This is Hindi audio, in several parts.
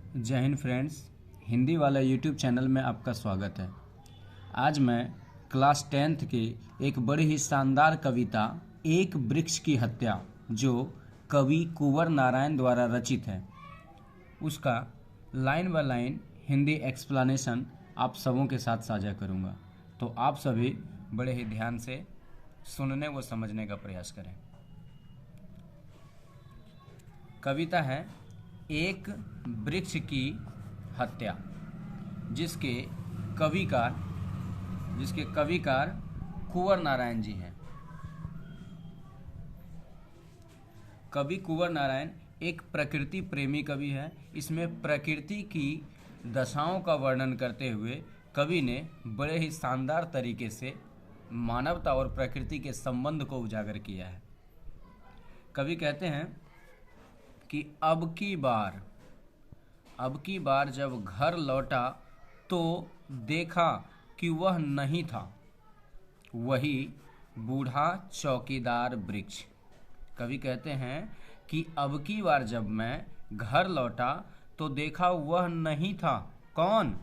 जय हिंद फ्रेंड्स, हिंदी वाला यूट्यूब चैनल में आपका स्वागत है। आज मैं क्लास 10th की एक बड़ी ही शानदार कविता एक वृक्ष की हत्या, जो कवि कुंवर नारायण द्वारा रचित है, उसका line by line Hindi explanation आप सबों के साथ साझा करूंगा। तो आप सभी बड़े ही ध्यान से सुनने व समझने का प्रयास करें। कविता है एक वृक्ष की हत्या, जिसके कविकार कुंवर नारायण जी हैं। कवि कुंवर नारायण एक प्रकृति प्रेमी कवि है। इसमें प्रकृति की दशाओं का वर्णन करते हुए कवि ने बड़े ही शानदार तरीके से मानवता और प्रकृति के संबंध को उजागर किया है। कवि कहते हैं कि अब की बार जब घर लौटा तो देखा कि वह नहीं था वही बूढ़ा चौकीदार वृक्ष। कवि कहते हैं कि अब की बार जब मैं घर लौटा तो देखा वह नहीं था। कौन?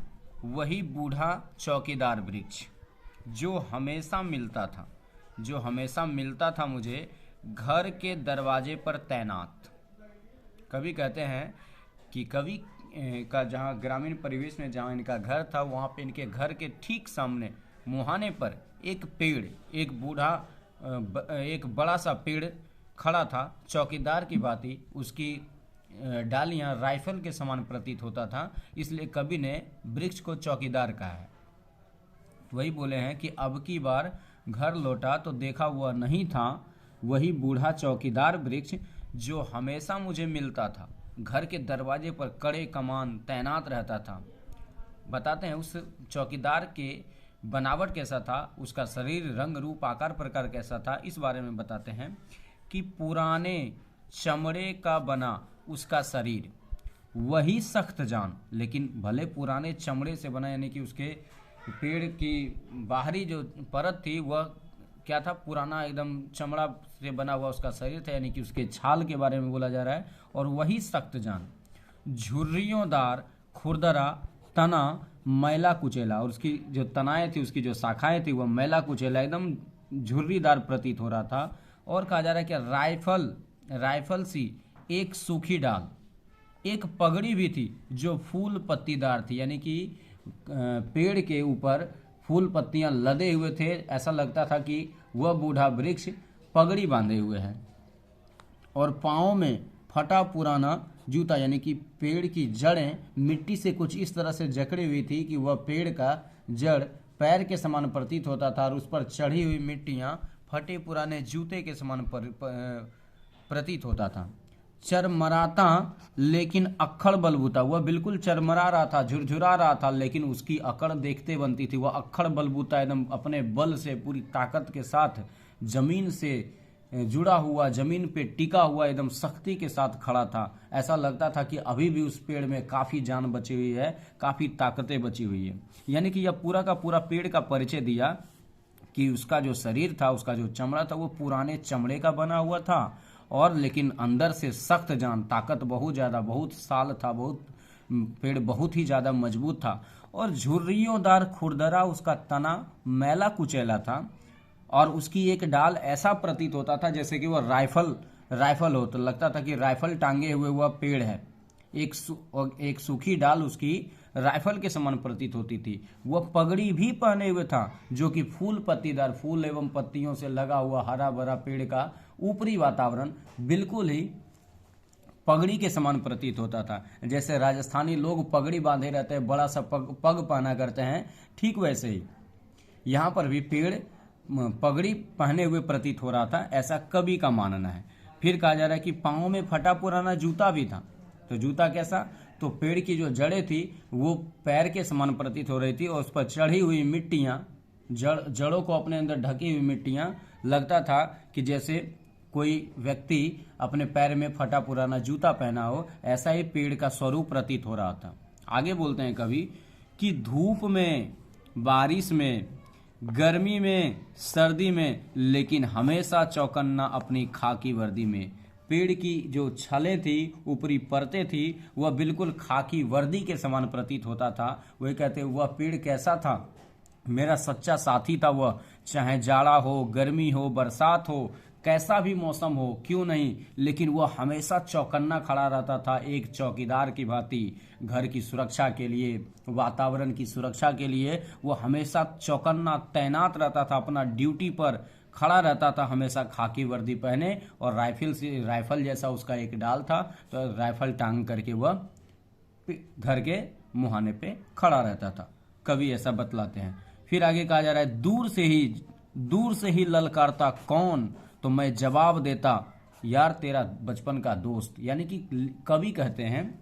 वही बूढ़ा चौकीदार वृक्ष जो हमेशा मिलता था मुझे घर के दरवाजे पर तैनात। कवि कहते हैं कि कवि का जहाँ ग्रामीण परिवेश में जहाँ इनका घर था, वहाँ पे इनके घर के ठीक सामने मुहाने पर एक बड़ा सा पेड़ खड़ा था। चौकीदार की भांति उसकी डालियाँ राइफल के समान प्रतीत होता था, इसलिए कवि ने वृक्ष को चौकीदार कहा है। वही बोले हैं कि अब की बार घर लौटा तो देखा वह नहीं था वही बूढ़ा चौकीदार वृक्ष जो हमेशा मुझे मिलता था, घर के दरवाजे पर कड़े कमान तैनात रहता था। बताते हैं उस चौकीदार के बनावट कैसा था, उसका शरीर, रंग, रूप, आकार, प्रकार कैसा था, इस बारे में बताते हैं कि पुराने चमड़े का बना उसका शरीर, वही सख्त जान। लेकिन भले पुराने चमड़े से बना, यानी कि उसके पेड़ की बाहरी जो परत थी वह क्या था, पुराना एकदम चमड़ा से बना हुआ उसका शरीर था, यानी कि उसके छाल के बारे में बोला जा रहा है। और वही सख्त जान, झुर्रियोंदार खुरदरा तना मैला कुचेला, और उसकी जो तनाएं थी, उसकी जो शाखाएं थी, वह मैला कुचेला एकदम झुर्रीदार प्रतीत हो रहा था। और कहा जा रहा है कि राइफल सी एक सूखी डाल, एक पगड़ी भी थी जो फूल पत्तीदार थी, यानी कि पेड़ के ऊपर फूल पत्तियां लदे हुए थे। ऐसा लगता था कि वह बूढ़ा वृक्ष पगड़ी बांधे हुए है। और पाँव में फटा पुराना जूता, यानी कि पेड़ की जड़ें मिट्टी से कुछ इस तरह से जकड़ी हुई थी कि वह पेड़ का जड़ पैर के समान प्रतीत होता था, और उस पर चढ़ी हुई मिट्टियां फटे पुराने जूते के समान प्रतीत होता था। चरमराता लेकिन अक्खड़ बलबूता, वह बिल्कुल चरमरा रहा था, झुरझुरा रहा था, लेकिन उसकी अकड़ देखते बनती थी। वह अक्खड़ बलबूता एकदम अपने बल से, पूरी ताकत के साथ जमीन से जुड़ा हुआ, जमीन पे टिका हुआ, एकदम सख्ती के साथ खड़ा था। ऐसा लगता था कि अभी भी उस पेड़ में काफी जान बची हुई है, काफी ताकतें बची हुई है। यानी कि यह पूरा का पूरा पेड़ का परिचय दिया कि उसका जो शरीर था, उसका जो चमड़ा था, वो पुराने चमड़े का बना हुआ था, और लेकिन अंदर से सख्त जान, ताकत बहुत ज़्यादा, बहुत साल था, पेड़ बहुत ही ज़्यादा मजबूत था। और झुर्रियोंदार खुरदरा उसका तना मैला कुचैला था, और उसकी एक डाल ऐसा प्रतीत होता था जैसे कि वह राइफल हो, तो लगता था कि राइफल टांगे हुए वह पेड़ है। एक सूखी डाल उसकी राइफल के समान प्रतीत होती थी। वह पगड़ी भी पहने हुए था, जो कि फूल पत्तीदार, फूल एवं पत्तियों से लगा हुआ हरा भरा पेड़ का ऊपरी वातावरण बिल्कुल ही पगड़ी के समान प्रतीत होता था। जैसे राजस्थानी लोग पगड़ी बांधे रहते हैं, बड़ा सा पग पहना करते हैं, ठीक वैसे ही यहाँ पर भी पेड़ पगड़ी पहने हुए प्रतीत हो रहा था, ऐसा कवि का मानना है। फिर कहा जा रहा है कि पाँव में फटा पुराना जूता भी था। तो जूता कैसा? तो पेड़ की जो जड़ें थी वो पैर के समान प्रतीत हो रही थी, और उस पर चढ़ी हुई मिट्टियां, जड़ों को अपने अंदर ढकी हुई मिट्टियां, लगता था कि जैसे कोई व्यक्ति अपने पैर में फटा पुराना जूता पहना हो, ऐसा ही पेड़ का स्वरूप प्रतीत हो रहा था। आगे बोलते हैं कवि कि धूप में, बारिश में, गर्मी में, सर्दी में, लेकिन हमेशा चौकन्ना अपनी खाकी वर्दी में, पेड़ की जो छलें थी, ऊपरी परतें थी, वह बिल्कुल खाकी वर्दी के समान प्रतीत होता था। वही कहते वह पेड़ कैसा था, मेरा सच्चा साथी था वह। चाहे जाड़ा हो, गर्मी हो, बरसात हो, कैसा भी मौसम हो, क्यों नहीं, लेकिन वह हमेशा चौकन्ना खड़ा रहता था, एक चौकीदार की भांति। घर की सुरक्षा के लिए, वातावरण की सुरक्षा के लिए वह हमेशा चौकन्ना तैनात रहता था, अपना ड्यूटी पर खड़ा रहता था, हमेशा खाकी वर्दी पहने, और राइफल जैसा उसका एक डाल था, तो राइफल टांग करके वह घर के मुहाने पे खड़ा रहता था। कवि ऐसा बतलाते हैं। फिर आगे कहा जा रहा है, दूर से ही ललकारता कौन, तो मैं जवाब देता, यार तेरा बचपन का दोस्त। यानी कि कवि कहते हैं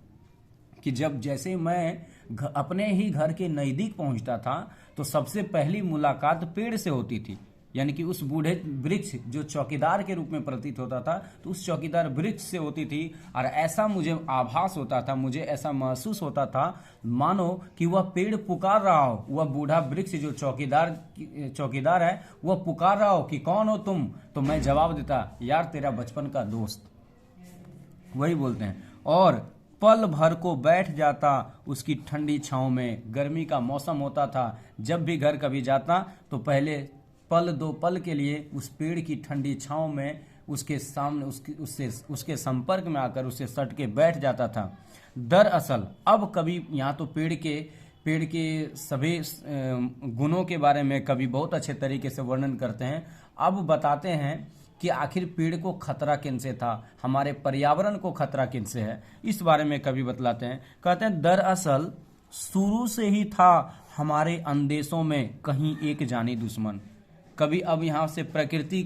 कि जब जैसे मैं अपने ही घर के नज़दीक पहुंचता था, तो सबसे पहली मुलाकात पेड़ से होती थी। यानी कि उस बूढ़े वृक्ष जो चौकीदार के रूप में प्रतीत होता था, तो उस चौकीदार वृक्ष से होती थी। और ऐसा मुझे आभास होता था, मुझे ऐसा महसूस होता था, मानो कि वह पेड़ पुकार रहा हो, वह बूढ़ा वृक्ष जो चौकीदार है, वह पुकार रहा हो कि कौन हो तुम, तो मैं जवाब देता, यार तेरा बचपन का दोस्त। वही बोलते हैं। और पल भर को बैठ जाता उसकी ठंडी छांव में। गर्मी का मौसम होता था, जब भी घर कभी जाता तो पहले पल दो पल के लिए उस पेड़ की ठंडी छांव में उसके सामने उसके संपर्क में आकर उससे सट के बैठ जाता था। दरअसल अब कभी यहाँ तो पेड़ के सभी गुणों के बारे में कवि बहुत अच्छे तरीके से वर्णन करते हैं। अब बताते हैं कि आखिर पेड़ को खतरा किनसे था, हमारे पर्यावरण को खतरा किनसे है, इस बारे में कवि बतलाते हैं। कहते हैं, दरअसल शुरू से ही था हमारे अंदेशों में कहीं एक जानी दुश्मन। कभी अब यहाँ से प्रकृति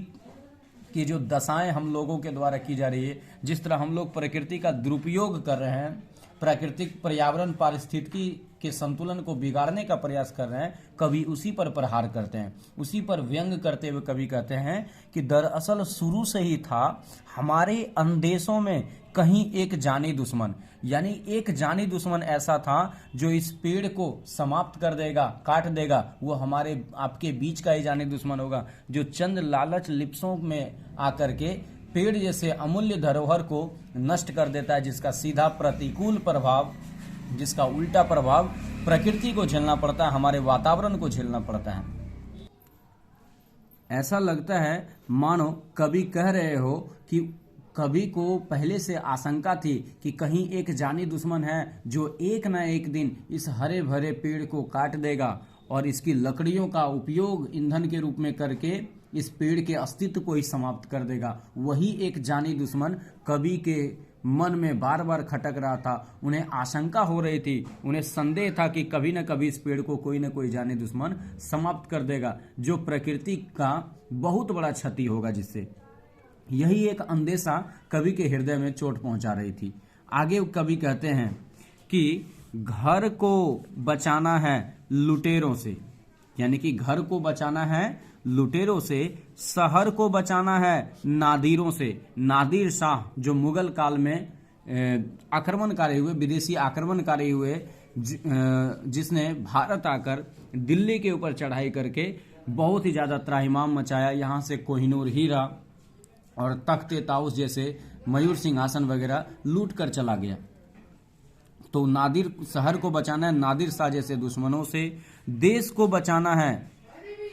की जो दशाएं हम लोगों के द्वारा की जा रही है, जिस तरह हम लोग प्रकृति का दुरुपयोग कर रहे हैं, प्राकृतिक पर्यावरण पारिस्थितिकी के संतुलन को बिगाड़ने का प्रयास कर रहे हैं, कभी उसी पर प्रहार करते हैं। उसी पर व्यंग करते हुए कवि कहते हैं कि दरअसल शुरू से ही था हमारे अंदेशों में कहीं एक जानी दुश्मन। यानी एक जानी दुश्मन ऐसा था जो इस पेड़ को समाप्त कर देगा, काट देगा। वो हमारे आपके बीच का ही जानी दुश्मन होगा, जो चंद लालच लिप्सों में आकर के पेड़ जैसे अमूल्य धरोहर को नष्ट कर देता है, जिसका सीधा प्रतिकूल प्रभाव, जिसका उल्टा प्रभाव प्रकृति को झेलना पड़ता है, हमारे वातावरण को झेलना पड़ता है। ऐसा लगता है मानो कवि कह रहे हो कि कवि को पहले से आशंका थी कि कहीं एक जानी दुश्मन है जो एक न एक दिन इस हरे भरे पेड़ को काट देगा और इसकी लकड़ियों का उपयोग ईंधन के रूप में करके इस पेड़ के अस्तित्व को ही समाप्त कर देगा। वही एक जानी दुश्मन कवि के मन में बार बार खटक रहा था। उन्हें आशंका हो रही थी, उन्हें संदेह था कि कभी न कभी इस पेड़ को कोई न कोई जानी दुश्मन समाप्त कर देगा, जो प्रकृति का बहुत बड़ा क्षति होगा जिससे। यही एक अंदेशा कवि के हृदय में चोट पहुंचा रही थी। आगे कवि कहते हैं कि घर को बचाना है लुटेरों से, यानी कि घर को बचाना है लुटेरों से, शहर को बचाना है नादिरों से। नादिर शाह जो मुगल काल में आक्रमणकारी हुए, विदेशी आक्रमणकारी हुए, जिसने भारत आकर दिल्ली के ऊपर चढ़ाई करके बहुत ही ज़्यादा त्राहिमाम मचाया। यहाँ से कोहिनूर हीरा और तख्ते ताउस जैसे मयूर सिंहासन वगैरह लूट कर चला गया। तो नादिर शहर को बचाना है नादिर शाह जैसे दुश्मनों से, देश को बचाना है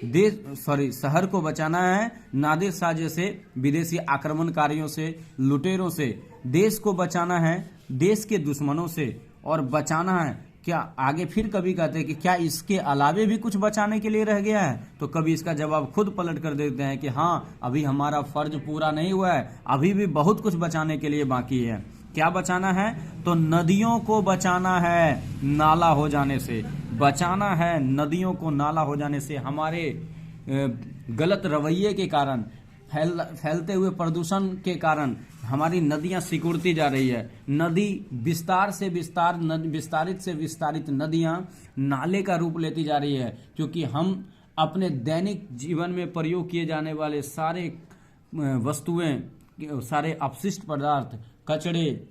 शहर को बचाना है नादिर शाह जैसे विदेशी आक्रमणकारियों से, लुटेरों से। देश को बचाना है देश के दुश्मनों से, और बचाना है क्या, आगे फिर कभी कहते हैं कि क्या इसके अलावे भी कुछ बचाने के लिए रह गया है, तो कभी इसका जवाब खुद पलट कर देते हैं कि हाँ, अभी हमारा फर्ज पूरा नहीं हुआ है, अभी भी बहुत कुछ बचाने के लिए बाकी है। क्या बचाना है, तो नदियों को बचाना है नाला हो जाने से। बचाना है नदियों को नाला हो जाने से। हमारे गलत रवैये के कारण, फैलते हुए प्रदूषण के कारण हमारी नदियां सिकुड़ती जा रही है। नदी विस्तारित से विस्तारित नदियां नाले का रूप लेती जा रही है, क्योंकि हम अपने दैनिक जीवन में प्रयोग किए जाने वाले सारे वस्तुएं, सारे अपशिष्ट पदार्थ, कचड़े,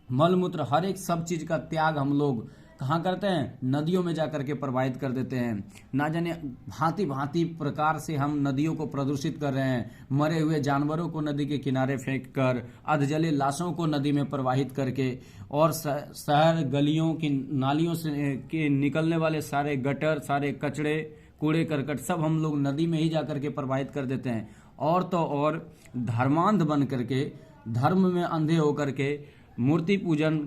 मलमूत्र, हर एक सब चीज का त्याग हम लोग कहाँ करते हैं? नदियों में जाकर के प्रवाहित कर देते हैं। ना जाने भांति भांति प्रकार से हम नदियों को प्रदूषित कर रहे हैं। मरे हुए जानवरों को नदी के किनारे फेंक कर, अधजले लाशों को नदी में प्रवाहित करके, और शहर गलियों की नालियों से के निकलने वाले सारे गटर, सारे कचड़े, कूड़े करकट सब हम लोग नदी में ही जाकर के प्रवाहित कर देते हैं। और तो और धर्मांध बन करके, धर्म में अंधे होकर के, मूर्ति पूजन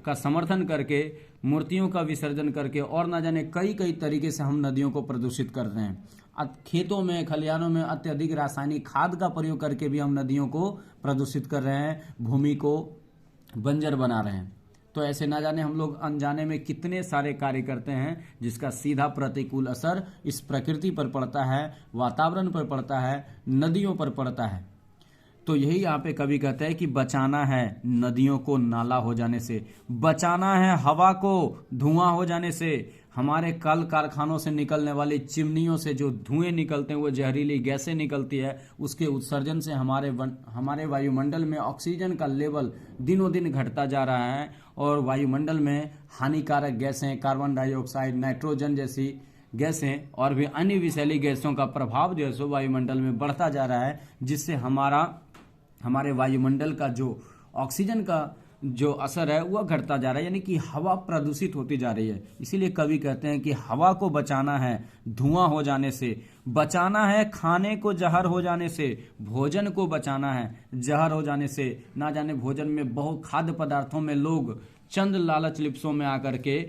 का समर्थन करके, मूर्तियों का विसर्जन करके, और ना जाने कई कई तरीके से हम नदियों को प्रदूषित कर रहे हैं। खेतों में, खलिहानों में अत्यधिक रासायनिक खाद का प्रयोग करके भी हम नदियों को प्रदूषित कर रहे हैं, भूमि को बंजर बना रहे हैं। तो ऐसे ना जाने हम लोग अनजाने में कितने सारे कार्य करते हैं जिसका सीधा प्रतिकूल असर इस प्रकृति पर पड़ता है, वातावरण पर पड़ता है, नदियों पर पड़ता है। तो यही यहाँ पे कवि कहते हैं कि बचाना है नदियों को नाला हो जाने से, बचाना है हवा को धुआं हो जाने से। हमारे कल कारखानों से निकलने वाली चिमनियों से जो धुएं निकलते हैं, वो जहरीली गैसें निकलती है, उसके उत्सर्जन से हमारे वायुमंडल में ऑक्सीजन का लेवल दिनों दिन घटता जा रहा है, और वायुमंडल में हानिकारक गैसें, कार्बन डाइऑक्साइड, नाइट्रोजन जैसी गैसें और भी अन्य विषैली गैसों का प्रभाव जो है सो वायुमंडल में बढ़ता जा रहा है, जिससे हमारे वायुमंडल का जो ऑक्सीजन का जो असर है वह घटता जा रहा है, यानी कि हवा प्रदूषित होती जा रही है। इसीलिए कवि कहते हैं कि हवा को बचाना है धुआं हो जाने से, बचाना है खाने को जहर हो जाने से, भोजन को बचाना है जहर हो जाने से। ना जाने भोजन में बहुत खाद्य पदार्थों में लोग चंद लालच लिप्सों में आकर के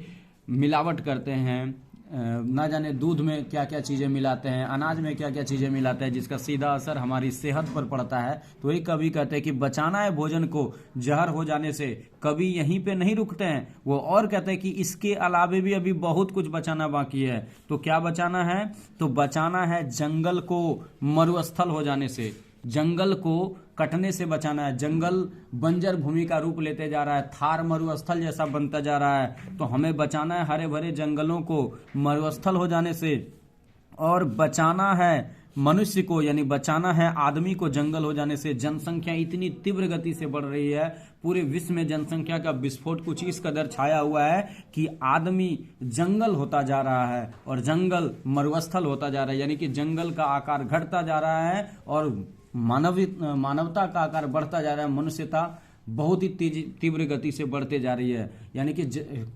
मिलावट करते हैं, ना जाने दूध में क्या क्या चीज़ें मिलाते हैं, अनाज में क्या क्या चीज़ें मिलाते हैं, जिसका सीधा असर हमारी सेहत पर पड़ता है। तो एक कवि कहते हैं कि बचाना है भोजन को जहर हो जाने से। कवि यहीं पे नहीं रुकते हैं, वो और कहते हैं कि इसके अलावे भी अभी बहुत कुछ बचाना बाकी है। तो क्या बचाना है? तो बचाना है जंगल को मरुस्थल हो जाने से, जंगल को कटने से बचाना है। जंगल बंजर भूमि का रूप लेते जा रहा है, थार मरुस्थल जैसा बनता जा रहा है। तो हमें बचाना है हरे भरे जंगलों को मरुस्थल हो जाने से, और बचाना है मनुष्य को, यानी बचाना है आदमी को जंगल हो जाने से। जनसंख्या इतनी तीव्र गति से बढ़ रही है, पूरे विश्व में जनसंख्या का विस्फोट कुछ इस कदर छाया हुआ है कि आदमी जंगल होता जा रहा है और जंगल मरुस्थल होता जा रहा है, यानी कि जंगल का आकार घटता जा रहा है और मानवता का आकार बढ़ता जा रहा है। मनुष्यता बहुत ही तीव्र गति से बढ़ते जा रही है, यानी कि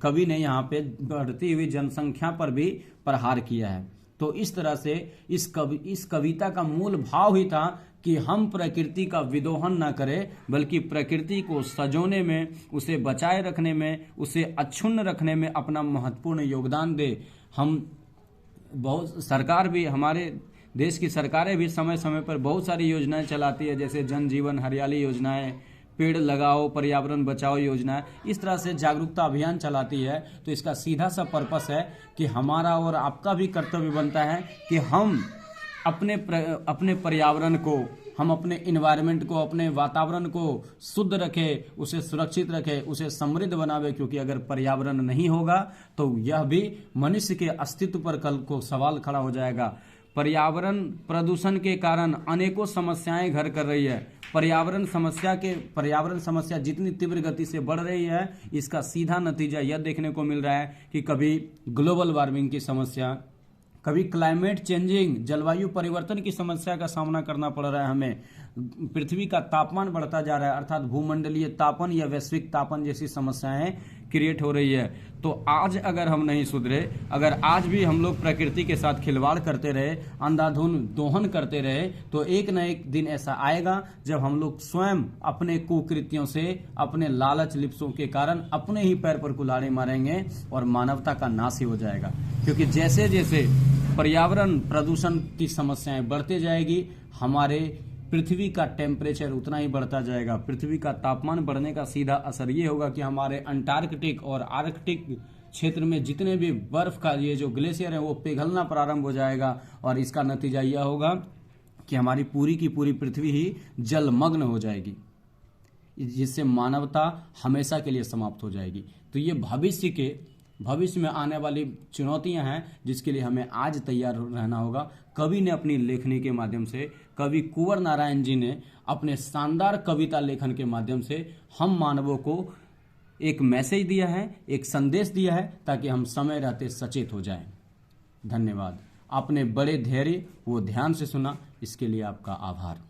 कवि ने यहाँ पे बढ़ती हुई जनसंख्या पर भी प्रहार किया है। तो इस तरह से इस कविता का मूल भाव ही था कि हम प्रकृति का विदोहन न करें, बल्कि प्रकृति को सजोने में, उसे बचाए रखने में, उसे अक्षुण्ण रखने में अपना महत्वपूर्ण योगदान दे। सरकार भी, हमारे देश की सरकारें भी समय समय पर बहुत सारी योजनाएं चलाती है, जैसे जन जीवन हरियाली योजनाएं, पेड़ लगाओ पर्यावरण बचाओ योजना, इस तरह से जागरूकता अभियान चलाती है। तो इसका सीधा सा पर्पस है कि हमारा और आपका भी कर्तव्य बनता है कि हम अपने पर्यावरण को, हम अपने इन्वायरमेंट को, अपने वातावरण को शुद्ध रखें, उसे सुरक्षित रखें, उसे समृद्ध बनावे। क्योंकि अगर पर्यावरण नहीं होगा तो यह भी मनुष्य के अस्तित्व पर कल को सवाल खड़ा हो जाएगा। पर्यावरण प्रदूषण के कारण अनेकों समस्याएं घर कर रही है। पर्यावरण समस्या जितनी तीव्र गति से बढ़ रही है, इसका सीधा नतीजा यह देखने को मिल रहा है कि कभी ग्लोबल वार्मिंग की समस्या, कभी क्लाइमेट चेंजिंग, जलवायु परिवर्तन की समस्या का सामना करना पड़ रहा है हमें। पृथ्वी का तापमान बढ़ता जा रहा है, अर्थात भूमंडलीय तापन या वैश्विक तापन जैसी समस्याएं क्रिएट हो रही है। तो आज अगर हम नहीं सुधरे, अगर आज भी हम लोग प्रकृति के साथ खिलवाड़ करते रहे, अंधाधुन दोहन करते रहे, तो एक न एक दिन ऐसा आएगा जब हम लोग स्वयं अपने कुकृत्यों से, अपने लालच लिप्सों के कारण अपने ही पैर पर कुल्हाड़ी मारेंगे और मानवता का नाश ही हो जाएगा। क्योंकि जैसे जैसे पर्यावरण प्रदूषण की समस्याएं बढ़ती जाएगी, हमारे पृथ्वी का टेम्परेचर उतना ही बढ़ता जाएगा। पृथ्वी का तापमान बढ़ने का सीधा असर ये होगा कि हमारे अंटार्कटिक और आर्कटिक क्षेत्र में जितने भी बर्फ का ये जो ग्लेशियर है वो पिघलना प्रारंभ हो जाएगा, और इसका नतीजा यह होगा कि हमारी पूरी की पूरी पृथ्वी ही जलमग्न हो जाएगी, जिससे मानवता हमेशा के लिए समाप्त हो जाएगी। तो ये भविष्य में आने वाली चुनौतियां हैं, जिसके लिए हमें आज तैयार रहना होगा। कवि ने अपनी लेखनी के माध्यम से, कवि कुंवर नारायण जी ने अपने शानदार कविता लेखन के माध्यम से हम मानवों को एक मैसेज दिया है, एक संदेश दिया है, ताकि हम समय रहते सचेत हो जाएं। धन्यवाद। आपने बड़े धैर्य व ध्यान से सुना, इसके लिए आपका आभार।